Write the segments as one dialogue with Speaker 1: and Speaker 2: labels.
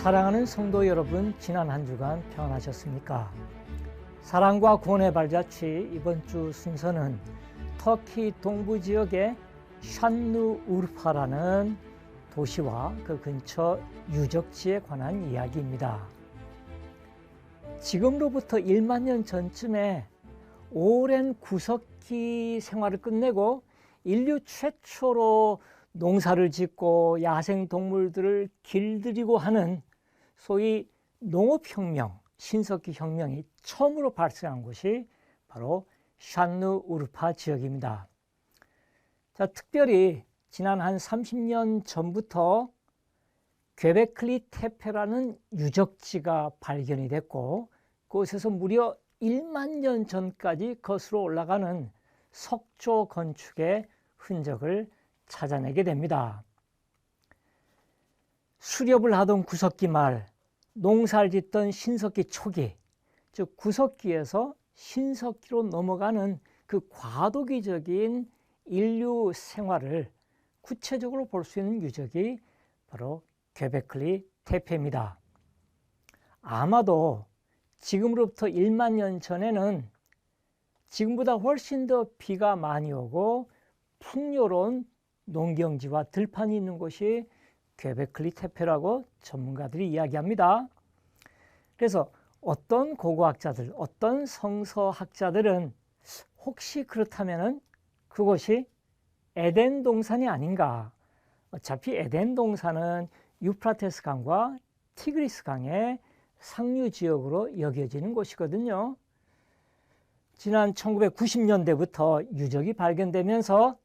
Speaker 1: 사랑하는 성도 여러분, 지난 한 주간 평안하셨습니까? 사랑과 구원의 발자취 이번 주 순서는 터키 동부 지역의 샨누우르파라는 도시와 그 근처 유적지에 관한 이야기입니다. 지금로부터 1만 년 전쯤에 오랜 구석기 생활을 끝내고 인류 최초로 농사를 짓고 야생동물들을 길들이고 하는 소위 농업혁명, 신석기 혁명이 처음으로 발생한 곳이 바로 샨누우르파 지역입니다. 자, 특별히 지난 한 30년 전부터 괴베클리 테페라는 유적지가 발견이 됐고 그곳에서 무려 1만 년 전까지 거슬러 올라가는 석조 건축의 흔적을 찾아내게 됩니다. 수렵을 하던 구석기 말, 농사를 짓던 신석기 초기, 즉 구석기에서 신석기로 넘어가는 그 과도기적인 인류 생활을 구체적으로 볼 수 있는 유적이 바로 괴베클리 테페입니다. 아마도 지금으로부터 1만 년 전에는 지금보다 훨씬 더 비가 많이 오고 풍요로운 농경지와 들판이 있는 곳이 괴베클리 테페라고 전문가들이 이야기합니다. 그래서 어떤 고고학자들, 어떤 성서학자들은 혹시 그렇다면 그곳이 에덴 동산이 아닌가. 어차피 에덴 동산은 유프라테스 강과 티그리스 강의 상류 지역으로 여겨지는 곳이거든요. 지난 1990년대부터 유적이 발견되면서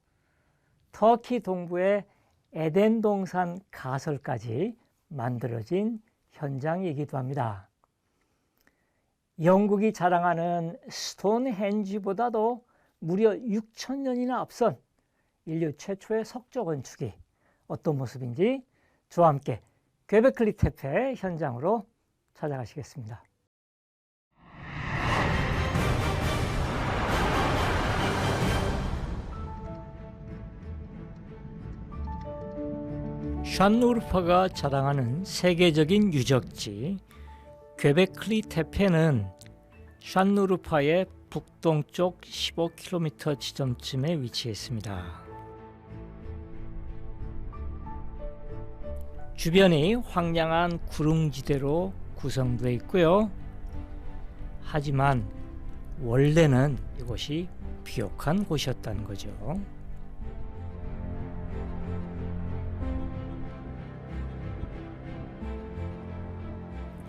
Speaker 1: 터키 동부의 에덴 동산 가설까지 만들어진 현장이기도 합니다. 영국이 자랑하는 스톤헨지보다도 무려 6,000년이나 앞선 인류 최초의 석조 건축이 어떤 모습인지 저와 함께 괴베클리 테페 현장으로 찾아가시겠습니다. 샨누우르파가 자랑하는 세계적인 유적지 괴베클리 테페는 샨누우르파의 북동쪽 15km 지점쯤에 위치해 있습니다. 주변이 황량한 구릉지대로 구성되어 있고요. 하지만 원래는 이곳이 비옥한 곳이었다는 거죠.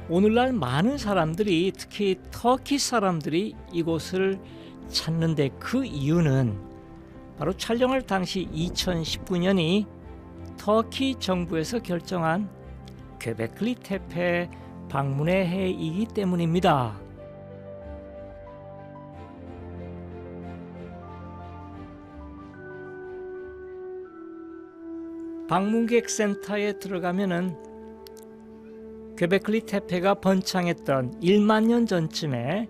Speaker 1: 오늘날 많은 사람들이, 특히 터키 사람들이 이곳을 찾는데 그 이유는 바로 촬영할 당시 2019년이 터키 정부에서 결정한 괴베클리 테페 방문의 해이기 때문입니다. 방문객 센터에 들어가면은 괴베클리 테페가 번창했던 1만 년 전쯤에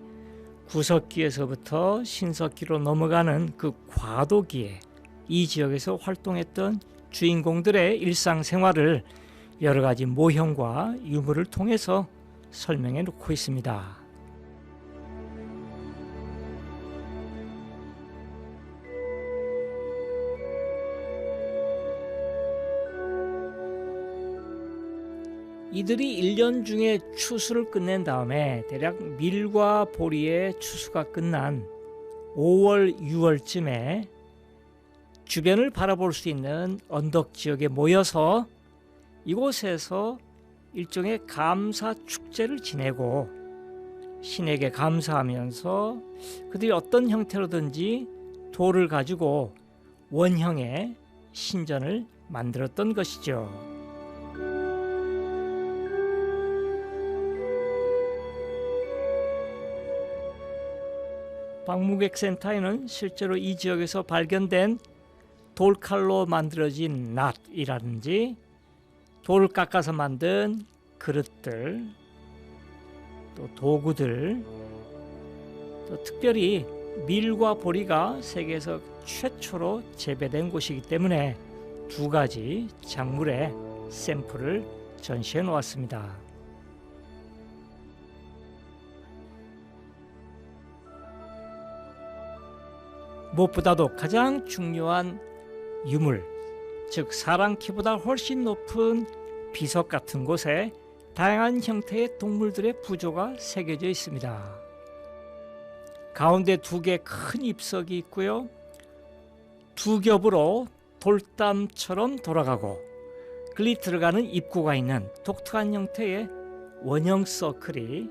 Speaker 1: 구석기에서부터 신석기로 넘어가는 그 과도기에 이 지역에서 활동했던 주인공들의 일상생활을 여러 가지 모형과 유물을 통해서 설명해 놓고 있습니다. 이들이 1년 중에 추수를 끝낸 다음에 대략 밀과 보리의 추수가 끝난 5월, 6월쯤에 주변을 바라볼 수 있는 언덕 지역에 모여서 이곳에서 일종의 감사 축제를 지내고 신에게 감사하면서 그들이 어떤 형태로든지 돌을 가지고 원형의 신전을 만들었던 것이죠. 방문객 센터에는 실제로 이 지역에서 발견된 돌칼로 만들어진 낫이라든지 돌을 깎아서 만든 그릇들, 또 도구들, 또 특별히 밀과 보리가 세계에서 최초로 재배된 곳이기 때문에 두 가지 작물의 샘플을 전시해 놓았습니다. 무엇보다도 가장 중요한 유물, 즉 사람 키보다 훨씬 높은 비석 같은 곳에 다양한 형태의 동물들의 부조가 새겨져 있습니다. 가운데 두 개의 큰 잎석이 있고요. 두 겹으로 돌담처럼 돌아가고 글리 들어가는 입구가 있는 독특한 형태의 원형 서클이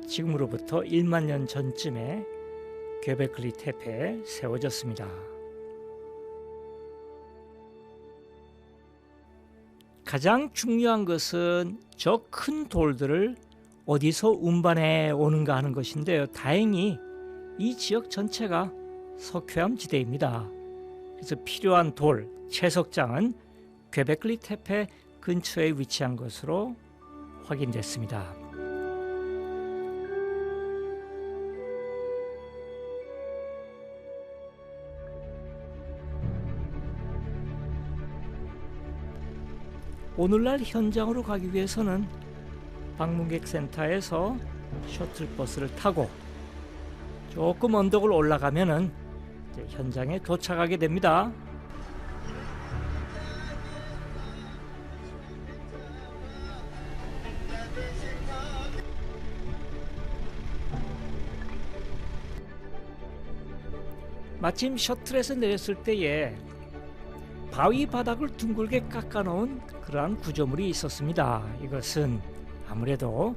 Speaker 1: 지금으로부터 1만 년 전쯤에 göbekli tepe에 세워졌습니다. 가장 중요한 것은 저 큰 돌들을 어디서 운반해 오는가 하는 것인데요. 다행히 이 지역 전체가 석회암 지대입니다. 그래서 필요한 돌, 채석장은 göbekli tepe 근처에 위치한 것으로 확인됐습니다. 오늘날 현장으로 가기 위해서는 방문객 센터에서 셔틀버스를 타고 조금 언덕을 올라가면은 현장에 도착하게 됩니다. 마침 셔틀에서 내렸을 때에 바위 바닥을 둥글게 깎아놓은 그러한 구조물이 있었습니다. 이것은 아무래도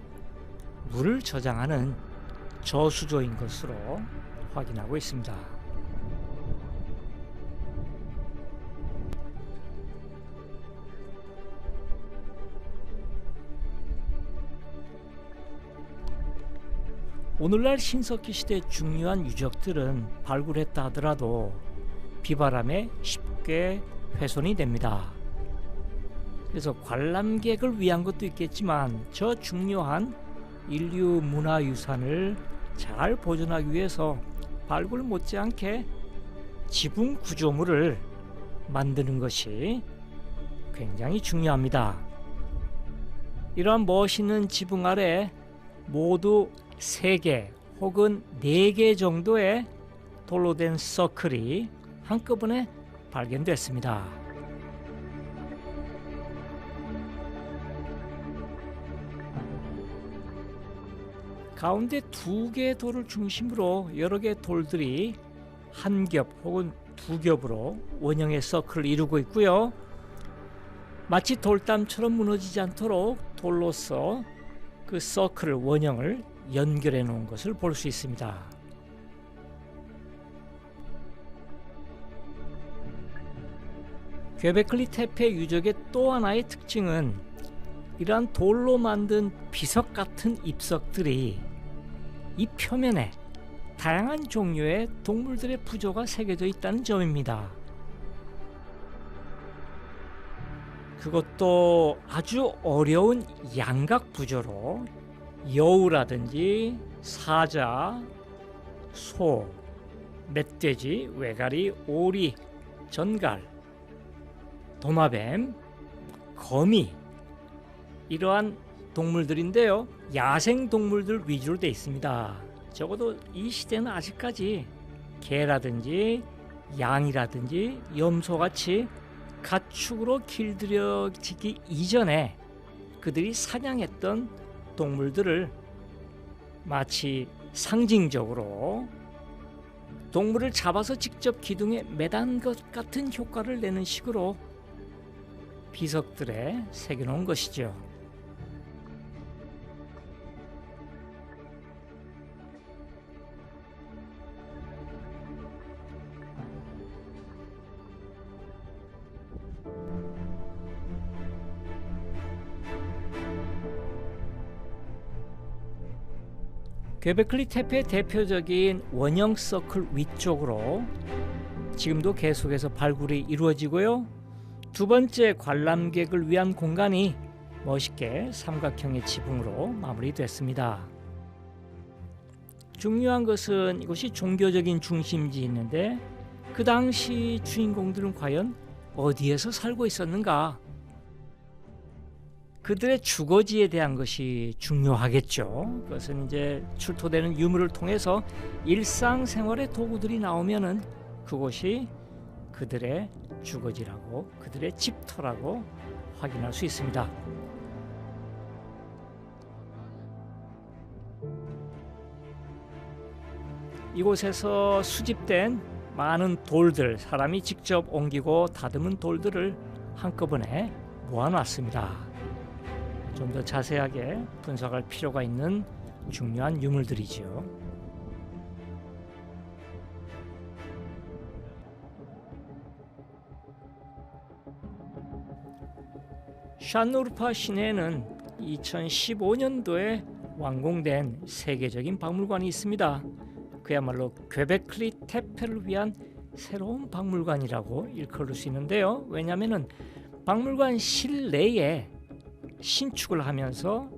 Speaker 1: 물을 저장하는 저수조인 것으로 확인하고 있습니다. 오늘날 신석기 시대 중요한 유적들은 발굴했다 하더라도 비바람에 쉽게 훼손이 됩니다. 그래서 관람객을 위한 것도 있겠지만 저 중요한 인류 문화유산을 잘 보존하기 위해서 발굴 못지않게 지붕 구조물을 만드는 것이 굉장히 중요합니다. 이러한 멋있는 지붕 아래 모두 3개 혹은 4개 정도의 돌로 된 서클이 한꺼번에 발견됐습니다. 가운데 2개의 돌을 중심으로 여러 개의 돌들이 한 겹 혹은 2겹으로 원형의 서클을 이루고 있고요. 마치 돌담처럼 무너지지 않도록 돌로서 그 서클을 원형을 연결해 놓은 것을 볼 수 있습니다. göbekli tepe 유적의 또 하나의 특징은 이러한 돌로 만든 비석 같은 잎석들이 이 표면에 다양한 종류의 동물들의 부조가 새겨져 있다는 점입니다. 그것도 아주 어려운 양각 부조로 여우라든지 사자, 소, 멧돼지, 외가리, 오리, 전갈, 도마뱀, 거미 이러한 동물들인데요. 야생 동물들 위주로 되어 있습니다. 적어도 이 시대는 아직까지 개라든지 양이라든지 염소같이 가축으로 길들여지기 이전에 그들이 사냥했던 동물들을 마치 상징적으로 동물을 잡아서 직접 기둥에 매단 것 같은 효과를 내는 식으로 비석들에 새겨놓은 것이죠. göbekli tepe의 대표적인 원형 서클 위쪽으로 지금도 계속해서 발굴이 이루어지고요. 두 번째 관람객을 위한 공간이 멋있게 삼각형의 지붕으로 마무리됐습니다. 중요한 것은 이곳이 종교적인 중심지인데 그 당시 주인공들은 과연 어디에서 살고 있었는가? 그들의 주거지에 대한 것이 중요하겠죠. 그것은 이제 출토되는 유물을 통해서 일상생활의 도구들이 나오면은 그곳이 그들의 주거지라고, 그들의 집터라고 확인할 수 있습니다. 이곳에서 수집된 많은 돌들, 사람이 직접 옮기고 다듬은 돌들을 한꺼번에 모아놨습니다. 좀 더 자세하게 분석할 필요가 있는 중요한 유물들이지요. 샨누르파 시내에는 2015년도에 완공된 세계적인 박물관이 있습니다. 그야말로 göbekli tepe를 위한 새로운 박물관이라고 일컬을 수 있는데요. 왜냐하면 박물관 실내에 신축을 하면서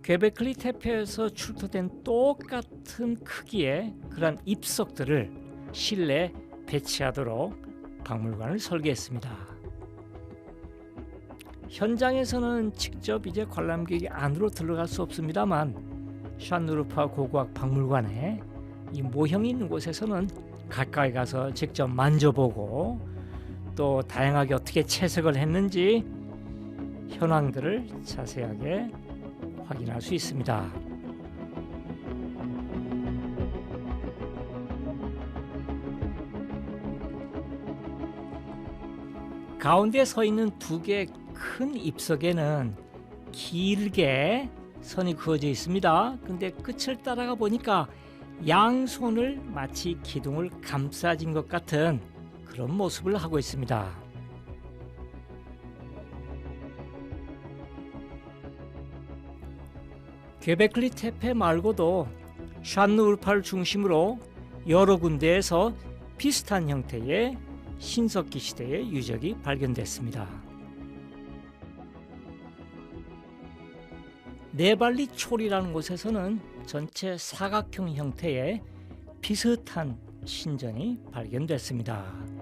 Speaker 1: göbekli tepe에서 출토된 똑같은 크기의 그런 입석들을 실내에 배치하도록 박물관을 설계했습니다. 현장에서는 직접 이제 관람객이 안으로 들어갈 수 없습니다만 샨누르파 고고학 박물관에 이 모형이 있는 곳에서는 가까이 가서 직접 만져보고 또 다양하게 어떻게 채색을 했는지 현황들을 자세하게 확인할 수 있습니다. 가운데 서 있는 두 개의 큰 입석에는 길게 선이 그어져 있습니다. 근데 끝을 따라가 보니까 양손을 마치 기둥을 감싸진 것 같은 그런 모습을 하고 있습니다. göbekli tepe 말고도 샨누르파를 중심으로 여러 군데에서 비슷한 형태의 신석기 시대의 유적이 발견됐습니다. 네발리촐이라는 곳에서는 전체 사각형 형태의 비슷한 신전이 발견됐습니다.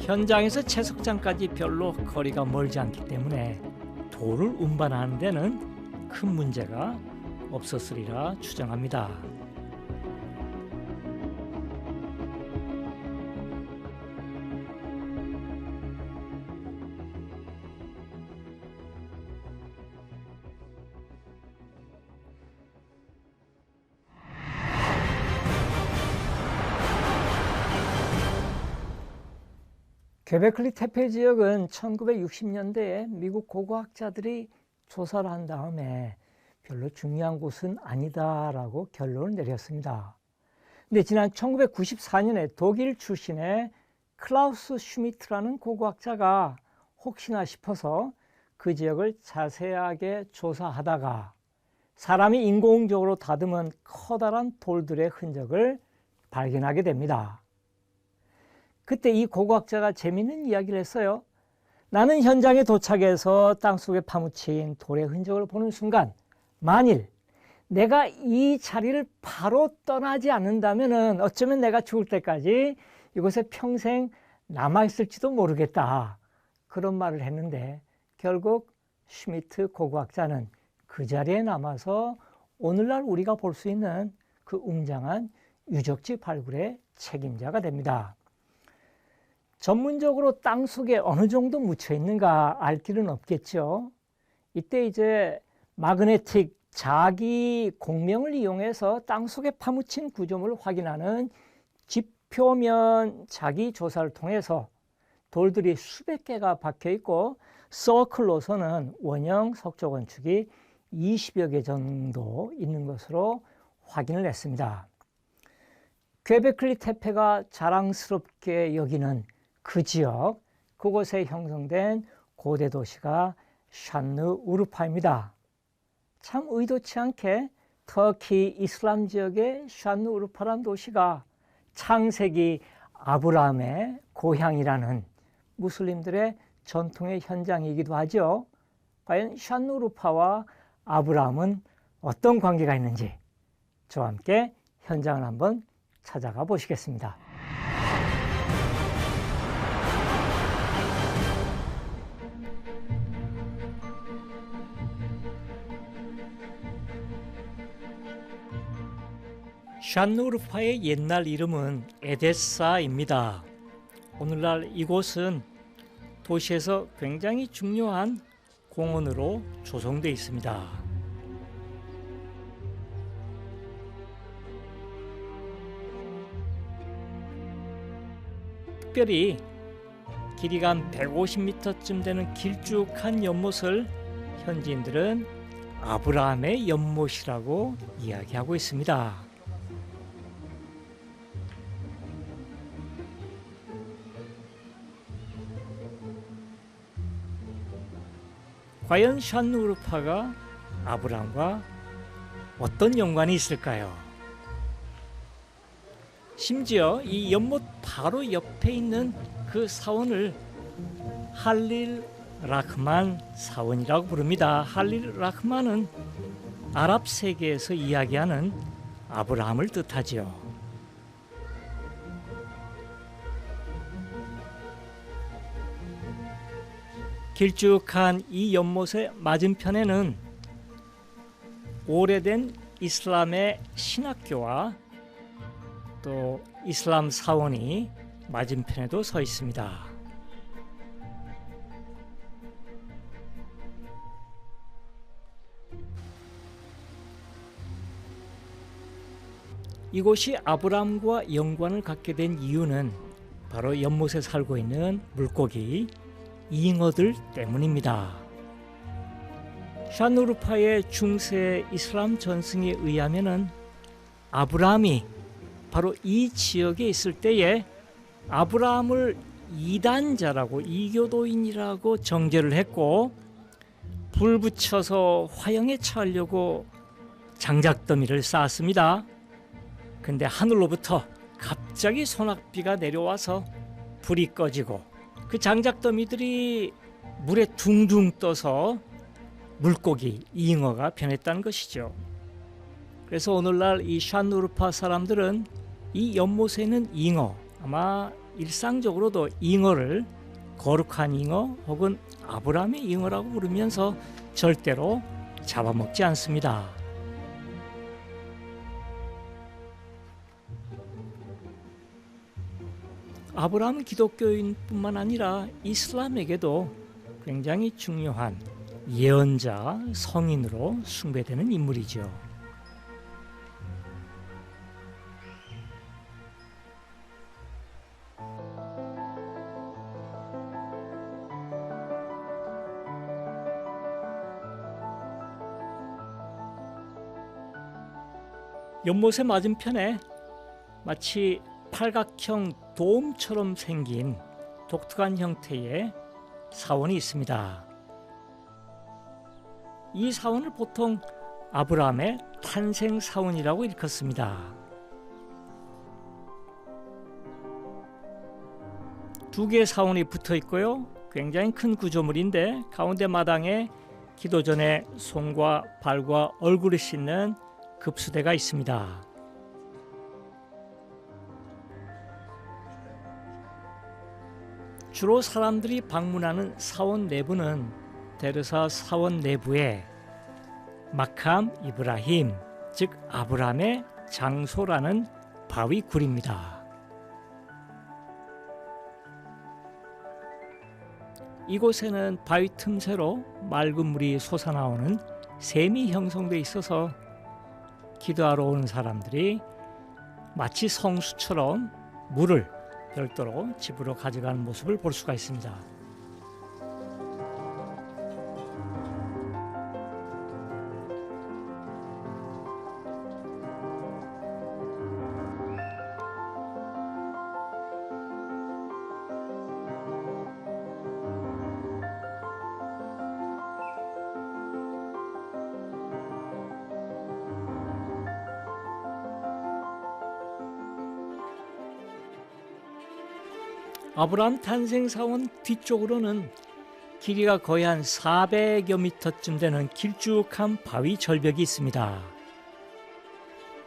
Speaker 1: 현장에서 채석장까지 별로 거리가 멀지 않기 때문에 돌을 운반하는 데는 큰 문제가 없었으리라 추정합니다. göbekli tepe 지역은 1960년대에 미국 고고학자들이 조사를 한 다음에 별로 중요한 곳은 아니다라고 결론을 내렸습니다. 근데 지난 1994년에 독일 출신의 클라우스 슈미트라는 고고학자가 혹시나 싶어서 그 지역을 자세하게 조사하다가 사람이 인공적으로 다듬은 커다란 돌들의 흔적을 발견하게 됩니다. 그때 이 고고학자가 재미있는 이야기를 했어요. 나는 현장에 도착해서 땅속에 파묻힌 돌의 흔적을 보는 순간 만일 내가 이 자리를 바로 떠나지 않는다면 어쩌면 내가 죽을 때까지 이곳에 평생 남아있을지도 모르겠다. 그런 말을 했는데 결국 슈미트 고고학자는 그 자리에 남아서 오늘날 우리가 볼 수 있는 그 웅장한 유적지 발굴의 책임자가 됩니다. 전문적으로 땅속에 어느 정도 묻혀 있는가 알 길은 없겠죠. 이때 이제 마그네틱 자기 공명을 이용해서 땅속에 파묻힌 구조물을 확인하는 지표면 자기 조사를 통해서 돌들이 수백 개가 박혀 있고 서클로서는 원형 석조 건축이 20여 개 정도 있는 것으로 확인을 했습니다. göbekli tepe가 자랑스럽게 여기는 그 지역, 그곳에 형성된 고대 도시가 샨누르파입니다. 참 의도치 않게 터키 이슬람 지역의 샨누르파라는 도시가 창세기 아브라함의 고향이라는 무슬림들의 전통의 현장이기도 하죠. 과연 샨누르파와 아브라함은 어떤 관계가 있는지 저와 함께 현장을 한번 찾아가 보시겠습니다. 샨누르파의 옛날 이름은 에데사입니다. 오늘날 이곳은 도시에서 굉장히 중요한 공원으로 조성되어 있습니다. 특별히 길이가 한 150m쯤 되는 길쭉한 연못을 현지인들은 아브라함의 연못이라고 이야기하고 있습니다. 과연 샨누르파가 아브라함과 어떤 연관이 있을까요? 심지어 이 연못 바로 옆에 있는 그 사원을 할릴 라흐만 사원이라고 부릅니다. 할릴 라흐만은 아랍 세계에서 이야기하는 아브라함을 뜻하지요. 길쭉한 이 연못의 맞은편에는 오래된 이슬람의 신학교와 또 이슬람 사원이 맞은편에도 서 있습니다. 이곳이 아브라함과 연관을 갖게 된 이유는 바로 연못에 살고 있는 물고기 잉어들 때문입니다. 샤누르파의 중세 이슬람 전승에 의하면은 아브라함이 바로 이 지역에 있을 때에 아브라함을 이단자라고 이교도인이라고 정죄를 했고 불 붙여서 화형에 처하려고 장작더미를 쌓았습니다. 근데 하늘로부터 갑자기 소낙비가 내려와서 불이 꺼지고 그 장작더미들이 물에 둥둥 떠서 물고기, 잉어가 변했다는 것이죠. 그래서 오늘날 이 샤누르파 사람들은 이 연못에 있는 잉어, 아마 일상적으로도 잉어를 거룩한 잉어 혹은 아브라함의 잉어라고 부르면서 절대로 잡아먹지 않습니다. 아브라함은 기독교인뿐만 아니라 이슬람에게도 굉장히 중요한 예언자, 성인으로 숭배되는 인물이죠. 연못의 맞은편에 마치 팔각형 돔처럼 생긴 독특한 형태의 사원이 있습니다. 이 사원을 보통 아브라함의 탄생 사원이라고 일컫습니다. 두 개의 사원이 붙어 있고요. 굉장히 큰 구조물인데 가운데 마당에 기도 전에 손과 발과 얼굴을 씻는 급수대가 있습니다. 주로 사람들이 방문하는 사원 내부는 데르사 사원 내부에 마캄 이브라힘, 즉 아브라함의 장소라는 바위 굴입니다. 이곳에는 바위 틈새로 맑은 물이 솟아나오는 샘이 형성되어 있어서 기도하러 오는 사람들이 마치 성수처럼 물을 별도로 집으로 가져가는 모습을 볼 수가 있습니다. 아브라함 탄생 사원 뒤쪽으로는 길이가 거의 한 400여 미터쯤 되는 길쭉한 바위 절벽이 있습니다.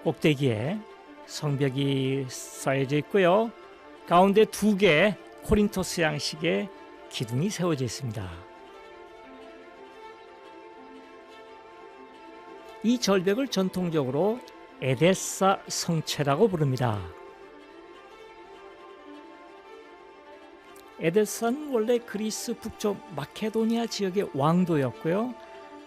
Speaker 1: 꼭대기에 성벽이 쌓여져 있고요. 가운데 2개의 코린토스 양식의 기둥이 세워져 있습니다. 이 절벽을 전통적으로 에데사 성체라고 부릅니다. 에데사는 원래 그리스 북쪽 마케도니아 지역의 왕도였고요.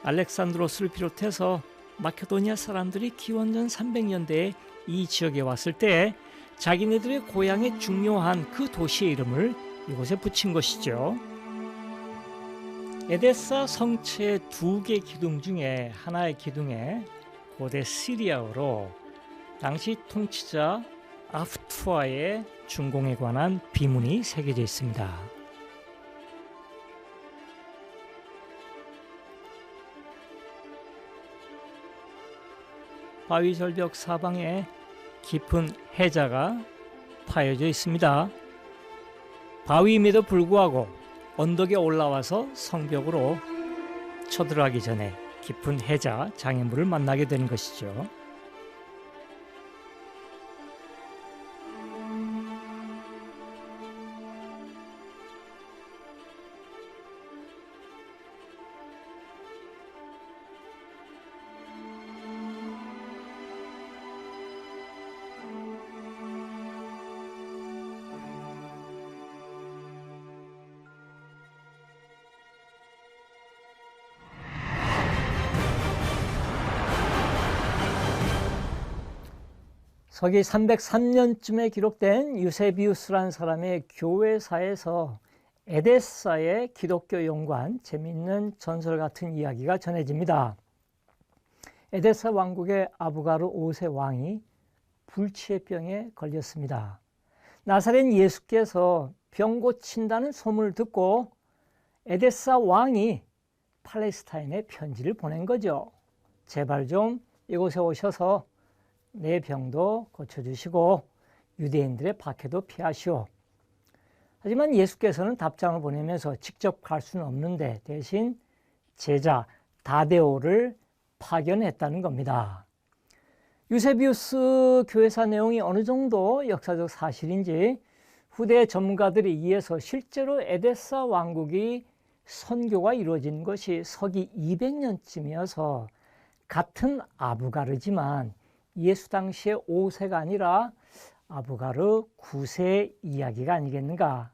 Speaker 1: 알렉산드로스를 비롯해서 마케도니아 사람들이 기원전 300년대에 이 지역에 왔을 때 자기네들의 고향에 중요한 그 도시의 이름을 이곳에 붙인 것이죠. 에데사 성체의 2개 기둥 중에 하나의 기둥에 고대 시리아어로 당시 통치자 아프투아의 준공에 관한 비문이 새겨져 있습니다. 바위 절벽 사방에 깊은 해자가 파여져 있습니다. 바위임에도 불구하고 언덕에 올라와서 성벽으로 쳐들어가기 전에 깊은 해자 장애물을 만나게 되는 것이죠. 서기 303년쯤에 기록된 유세비우스라는 사람의 교회사에서 에데사의 기독교 연구한 재미있는 전설 같은 이야기가 전해집니다. 에데사 왕국의 아부가르 5세 왕이 불치병에 걸렸습니다. 나사렛 예수께서 병 고친다는 소문을 듣고 에데사 왕이 팔레스타인에 편지를 보낸 거죠. 제발 좀 이곳에 오셔서 내 병도 고쳐주시고 유대인들의 박해도 피하시오. 하지만 예수께서는 답장을 보내면서 직접 갈 수는 없는데 대신 제자 다데오를 파견했다는 겁니다. 유세비우스 교회사 내용이 어느 정도 역사적 사실인지 후대 전문가들에 의해서 실제로 에데사 왕국이 선교가 이루어진 것이 서기 200년쯤이어서 같은 아부가르지만 예수 당시의 5세가 아니라 아부가르 9세의 이야기가 아니겠는가.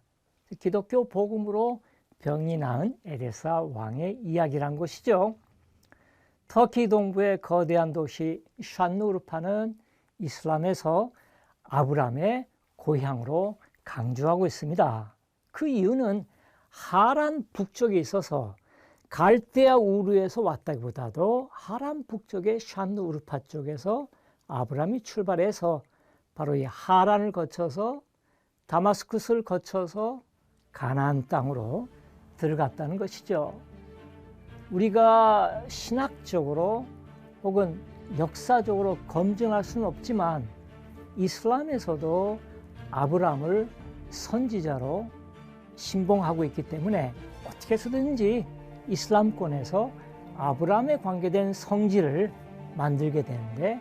Speaker 1: 기독교 복음으로 병이 나은 에데사 왕의 이야기란 것이죠. 터키 동부의 거대한 도시 샨누르파는 이슬람에서 아브람의 고향으로 강조하고 있습니다. 그 이유는 하란 북쪽에 있어서 갈대아 우르에서 왔다기보다도 하란 북쪽의 샨누르파 쪽에서 아브람이 출발해서 바로 이 하란을 거쳐서 다마스쿠스를 거쳐서 가나안 땅으로 들어갔다는 것이죠. 우리가 신학적으로 혹은 역사적으로 검증할 수는 없지만 이슬람에서도 아브람을 선지자로 신봉하고 있기 때문에 어떻게 해서든지 이슬람권에서 아브람에 관계된 성지를 만들게 되는데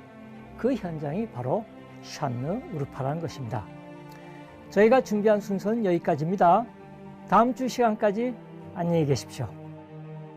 Speaker 1: 그 현장이 바로 샨누르파라는 것입니다. 저희가 준비한 순서는 여기까지입니다. 다음 주 시간까지 안녕히 계십시오.